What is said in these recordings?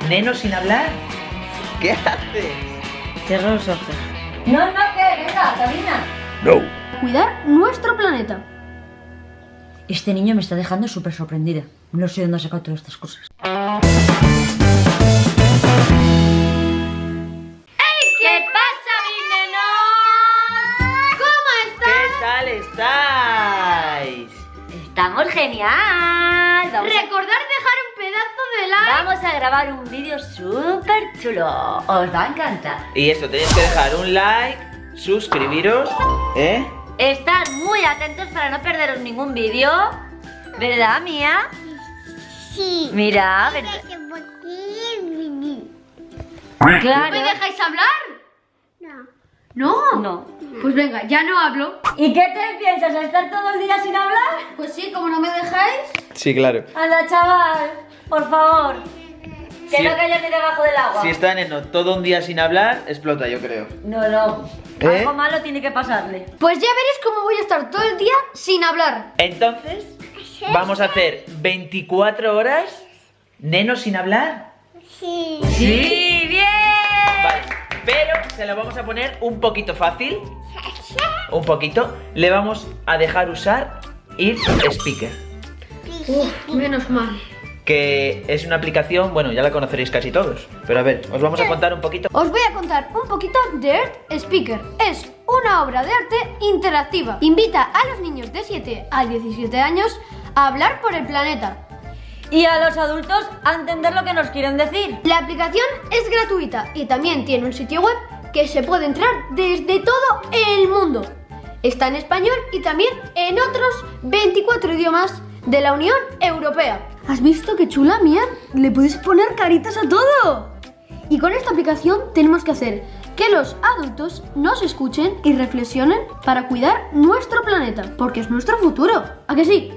Neno sin hablar. ¿Qué haces? Cierra los ojos. No, que venga, camina. No. Cuidar nuestro planeta. Este niño me está dejando súper sorprendida. No sé dónde ha sacado todas estas cosas. ¿Qué pasa, mis nenos? ¿Cómo ¿Qué tal estáis? ¡Estamos genial! Recordad dejar un pedazo de like. Vamos a grabar un vídeo súper chulo. Os va a encantar. Y eso, tenéis que dejar un like, suscribiros, ¿eh? Estad muy atentos para no perderos ningún vídeo. ¿Verdad, Mía? Sí. Mira, ¿verdad? ¿Me Claro. dejáis hablar? No. No. No. Pues venga, ya no hablo. ¿Y qué te piensas? ¿Estar todo el día sin hablar? Pues sí, como no me dejáis. Sí, claro. Anda, chaval, por favor. Que Sí. no caigas ni debajo del agua. Si está Neno todo un día sin hablar, explota, yo creo. No. ¿Eh? Algo malo tiene que pasarle. Pues ya veréis cómo voy a estar todo el día sin hablar. Entonces, vamos a hacer 24 horas Neno sin hablar. Sí. ¡Sí, bien! Vale, pero se lo vamos a poner un poquito fácil. Un poquito. Le vamos a dejar usar Ear Speaker, Menos mal. que es una aplicación, bueno, ya la conoceréis casi todos. Pero a ver, os vamos a contar un poquito. Os voy a contar un poquito de Earth Speaker. Es una obra de arte interactiva. Invita a los niños de 7 a 17 años a hablar por el planeta. Y a los adultos a entender lo que nos quieren decir. La aplicación es gratuita y también tiene un sitio web que se puede entrar desde todo el mundo. Está en español y también en otros 24 idiomas de la Unión Europea. ¿Has visto qué chula, Mía? Le puedes poner caritas a todo. Y con esta aplicación tenemos que hacer que los adultos nos escuchen y reflexionen para cuidar nuestro planeta, porque es nuestro futuro. ¿A que sí?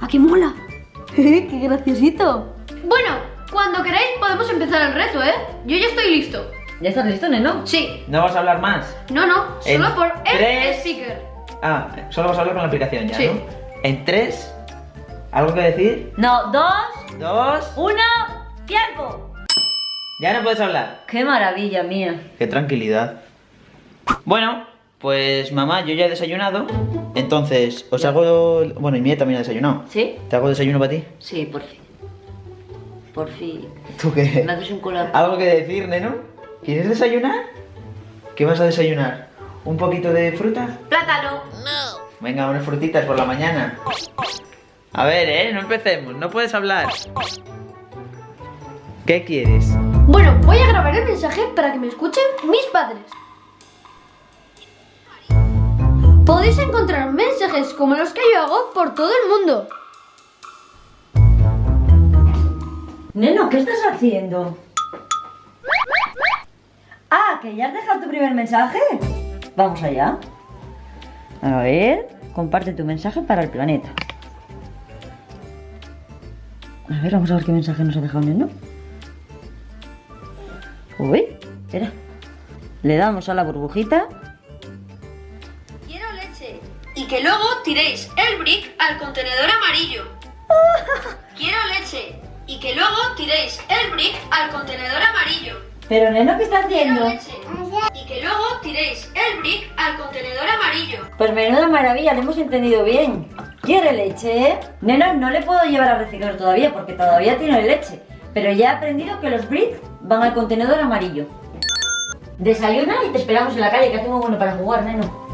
¿A qué mola? ¡Qué graciosito! Bueno, cuando queráis podemos empezar el reto, ¿eh? Yo ya estoy listo. ¿Ya estás listo, Neno? Sí. ¿No vas a hablar más? No, En solo por el tres. speaker. Ah, solo vas a hablar con la aplicación ya, Sí. ¿no? En 3, ¿algo que decir? No, 2, 2, 1, tiempo. ya no puedes hablar. ¡Qué maravilla, Mía! Qué tranquilidad. Bueno, pues mamá, yo ya he desayunado. Entonces, os hago... Bueno, y Mía también ha desayunado. ¿Sí? ¿Te hago desayuno para ti? Sí, por fin. Por fin. ¿Tú qué? Me haces un colado. ¿Algo que decir, Neno? ¿Quieres desayunar? ¿Qué vas a desayunar? ¿Un poquito de fruta? Plátano. Venga, unas frutitas por la mañana. A ver, no empecemos, no puedes hablar. ¿Qué quieres? Bueno, voy a grabar el mensaje para que me escuchen mis padres. Podéis encontrar mensajes como los que yo hago por todo el mundo. Neno, ¿qué estás haciendo? Ah, ¿que ya has dejado tu primer mensaje? Vamos allá. A ver, comparte tu mensaje para el planeta. A ver, vamos a ver qué mensaje nos ha dejado Neno. Uy, espera. Le damos a la burbujita. Quiero leche. Y que luego tiréis el brick al contenedor amarillo. Quiero leche. Y que luego tiréis el brick al contenedor amarillo. Pero Neno, ¿qué estás Quiero haciendo? leche. Y que luego tiréis el brick al contenedor amarillo. Pues menuda maravilla, le hemos entendido bien. ¿Quiere leche? Neno, no le puedo llevar a reciclar todavía porque todavía tiene leche. Pero ya he aprendido que los bricks van al contenedor amarillo. Desayuna y te esperamos en la calle, que hace muy bueno para jugar, Neno.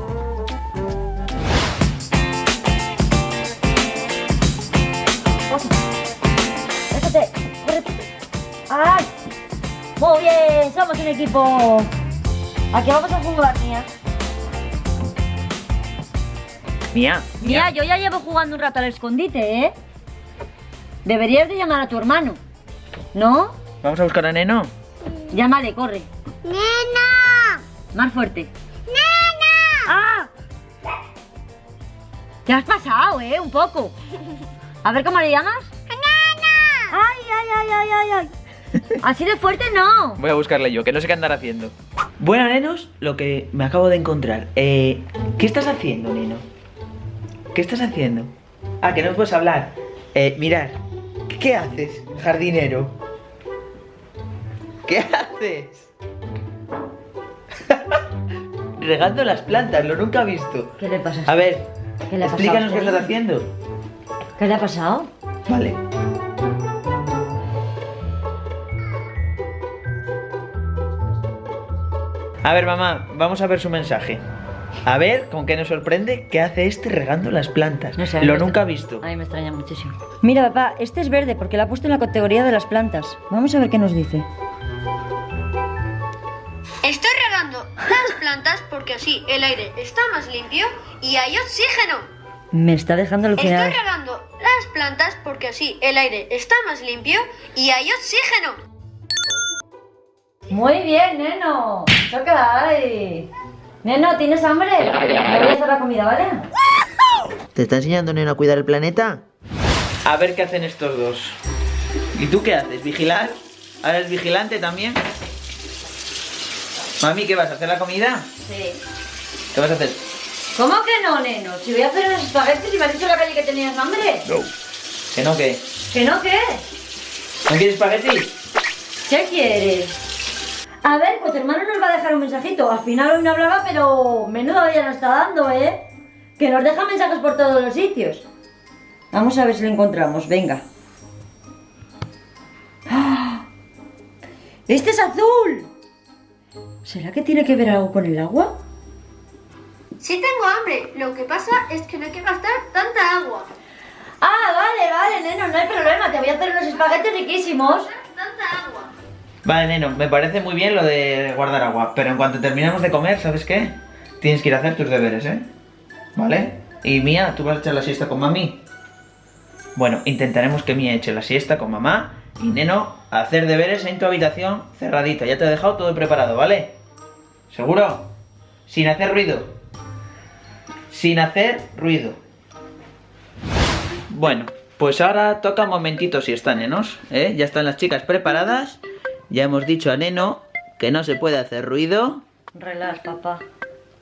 Déjate, corre. ¡Ay! Muy bien, somos un equipo. ¿A qué vamos a jugar, Mía? Mía. Mira, yo ya llevo jugando un rato al escondite, ¿eh? Deberías de llamar a tu hermano, ¿no? ¿Vamos a buscar a Neno? Llámale, corre. ¡Nena! Más fuerte. ¡Nena! ¡Ah! Te has pasado, un poco. A ver, ¿cómo le llamas? ¡Nena! ¡Ay, ay, ay, ay, ay, ay! Así de fuerte no. Voy a buscarle yo, que no sé qué andar haciendo. Bueno, nenos, lo que me acabo de encontrar. ¿Qué estás haciendo, Neno? ¿Qué estás haciendo? Ah, que no puedes hablar. Mirad, ¿qué haces, jardinero? ¿Qué haces? Regando las plantas, lo nunca he visto. ¿Qué le pasa? A ver, ¿Qué le ha pasado explícanos a qué usted? estás haciendo. ¿Qué le ha pasado? Vale. A ver, mamá, vamos a ver su mensaje. A ver con qué nos sorprende qué hace este regando las plantas. No sé, Lo me nunca he extra- visto. A mí me extraña muchísimo. Mira, papá, este es verde porque lo ha puesto en la categoría de las plantas. Vamos a ver qué nos dice. Estoy regando las plantas porque así el aire está más limpio y hay oxígeno. Me está dejando alucinar. Estoy regando las plantas porque así el aire está más limpio y hay oxígeno. Muy bien, Neno. Choca ahí. Neno, ¿tienes hambre? Me voy a hacer la comida, ¿vale? ¿Te está enseñando, neno, a cuidar el planeta? A ver qué hacen estos dos. ¿Y tú qué haces? ¿Vigilar? ¿Ahora eres vigilante también? Mami, ¿qué vas a hacer la comida? Sí. ¿Qué vas a hacer? ¿Cómo que no, Neno? Si voy a hacer unos espaguetis y me has dicho en la calle que tenías hambre. ¿Que no qué? ¿Que no qué? ¿No quieres espagueti? ¿Qué quieres? A ver, pues tu hermano nos va a dejar un mensajito. Al final hoy no hablaba, pero menudo ya nos está dando, ¿eh? Que nos deja mensajes por todos los sitios. Vamos a ver si lo encontramos, venga. ¡Ah! ¡Este es azul! ¿Será que tiene que ver algo con el agua? Sí tengo hambre, lo que pasa es que no hay que gastar tanta agua. Ah, vale, Neno, no hay problema. Te voy a hacer unos espaguetis riquísimos. Tanta agua. Vale, neno, me parece muy bien lo de guardar agua, pero en cuanto terminemos de comer, ¿sabes qué? Tienes que ir a hacer tus deberes, ¿eh? ¿Vale? Y Mía, ¿tú vas a echar la siesta con mami? Bueno, intentaremos que Mía eche la siesta con mamá y neno, a hacer deberes en tu habitación cerradita. Ya te he dejado todo preparado, ¿vale? ¿Seguro? Sin hacer ruido. Sin hacer ruido. Bueno, pues ahora toca un momentito siesta, nenos, ¿eh? Ya están las chicas preparadas. Ya hemos dicho a Neno que no se puede hacer ruido. Relax, papá.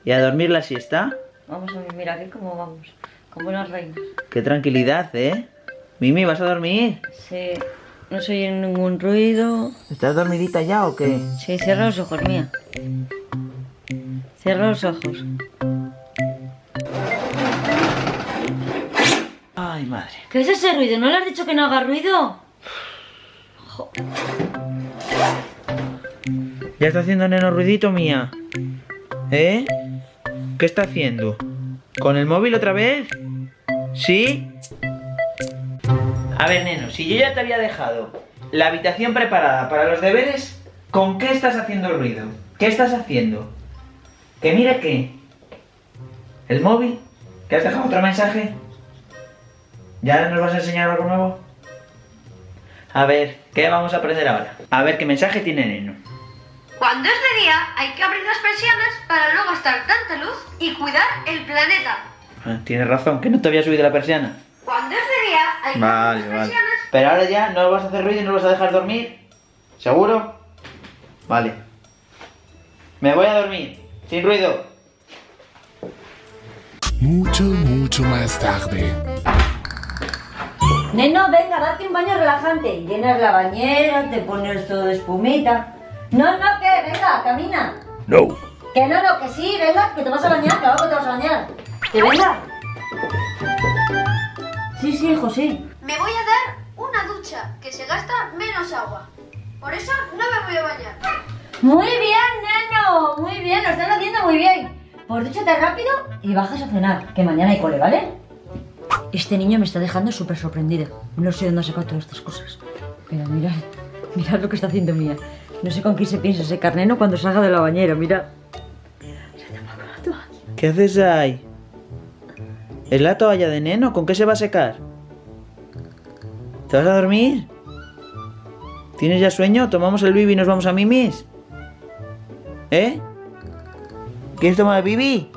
Y a dormir la siesta. Vamos a ver, mira aquí cómo vamos. Como unas reinas. Qué tranquilidad, ¿eh? Mimi, ¿vas a dormir? Sí, no se oye ningún ruido. ¿Estás dormidita ya o qué? Sí, cierra los ojos, Mía. Cierra los ojos. Ay, madre. ¿Qué es ese ruido? ¿No le has dicho que no haga ruido? ¿Ya está haciendo Neno ruidito, Mía? ¿Eh? ¿Qué está haciendo? ¿Con el móvil otra vez? ¿Sí? A ver, Neno, si yo ya te había dejado la habitación preparada para los deberes, ¿con qué estás haciendo ruido? ¿Qué estás haciendo? ¿Que mire qué? ¿El móvil? ¿Que has dejado otro mensaje? ¿Ya nos vas a enseñar algo nuevo? A ver, ¿qué vamos a aprender ahora? A ver qué mensaje tiene Neno. Cuando es de día hay que abrir las persianas para no gastar tanta luz y cuidar el planeta. Ah, tienes razón, que no te había subido la persiana. Cuando es de día hay que abrir las persianas. Pero ahora ya no vas a hacer ruido y no vas a dejar dormir. ¿Seguro? Vale. Me voy a dormir, sin ruido. Mucho más tarde. Neno, venga, date un baño relajante. Llenas la bañera, te pones todo de espumita. No, que venga, camina. No. Que no, que sí, venga, que te vas a bañar, claro que te vas a bañar. Que venga. Sí, hijo, sí. Me voy a dar una ducha que se gasta menos agua. Por eso no me voy a bañar. Muy bien, Neno, muy bien, lo estás haciendo muy bien. Pues dúchate rápido y bajas a cenar, que mañana hay cole, ¿vale? Este niño me está dejando súper sorprendida. No sé dónde ha sacado todas estas cosas. Pero mirad lo que está haciendo Mía. No sé con quién se piensa secar Neno cuando salga de la bañera, mirad. ¿Qué haces ahí? ¿Es la toalla de Neno? ¿Con qué se va a secar? ¿Te vas a dormir? ¿Tienes ya sueño? ¿Tomamos el bibi y nos vamos a Mimis? ¿Eh? ¿Quieres tomar el bibi?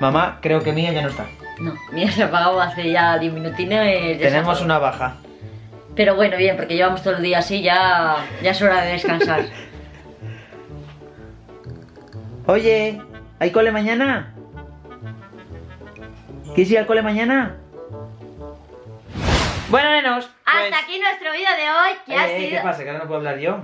Mamá, creo que Mía ya no está. No, Mía se ha apagado hace ya 10 minutines. Tenemos una baja. Pero bueno, bien, porque llevamos todo el día así, ya es hora de descansar. Oye, ¿hay cole mañana? ¿Quieres ir al cole mañana? Bueno, nenos, Hasta aquí nuestro vídeo de hoy, que ha sido... ¿Qué pasa? ¿Que ahora no puedo hablar yo?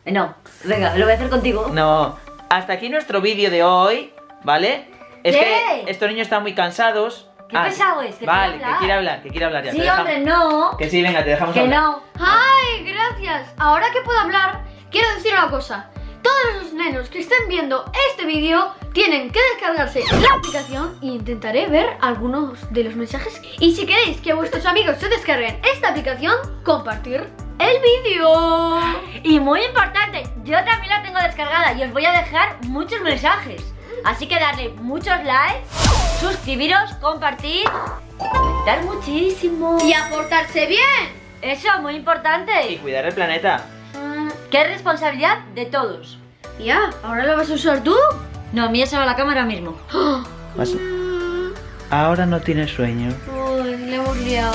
No, venga, lo voy a hacer contigo. No, hasta aquí nuestro vídeo de hoy, ¿vale? Es ¿Qué? que estos niños están muy cansados. Qué pesado es, que vale, quiere hablar. que quiere hablar ya. Sí, te dejamos. hombre, no. Que sí, venga, te dejamos Que hablar. no. ¡Ay, gracias! Ahora que puedo hablar, quiero decir una cosa. Todos los nenos que estén viendo este vídeo tienen que descargarse la aplicación e intentaré ver algunos de los mensajes. Y si queréis que vuestros amigos se descarguen esta aplicación, compartir el vídeo. Y muy importante, yo también la tengo descargada y os voy a dejar muchos mensajes. Así que darle muchos likes, suscribiros, compartir y comentar muchísimo. Y a portarse bien. Eso, muy Y importante. cuidar el planeta. Que es responsabilidad de todos. Ya, ¿ahora lo vas a usar tú? No, mía se va a la cámara mismo. Ahora no tienes sueño. Uy, le hemos liado.